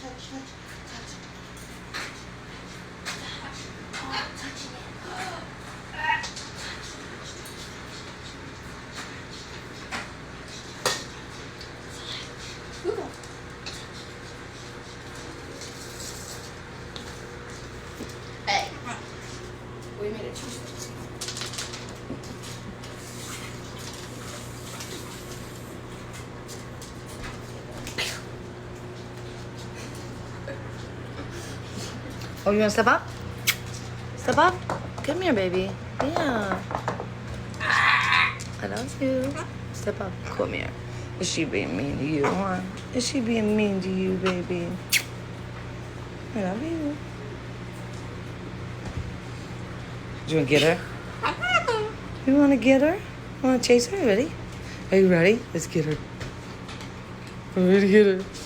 Hey, we made a choice. Oh, you want to step up? Step up? Come here, baby. Yeah. I love you. Step up. Come here. Is she being mean to you, huh? Is she being mean to you, baby? I love you. Do you want to get her? You want to get her? Want to chase her? Ready? Are you ready? Let's get her. I'm ready to get her.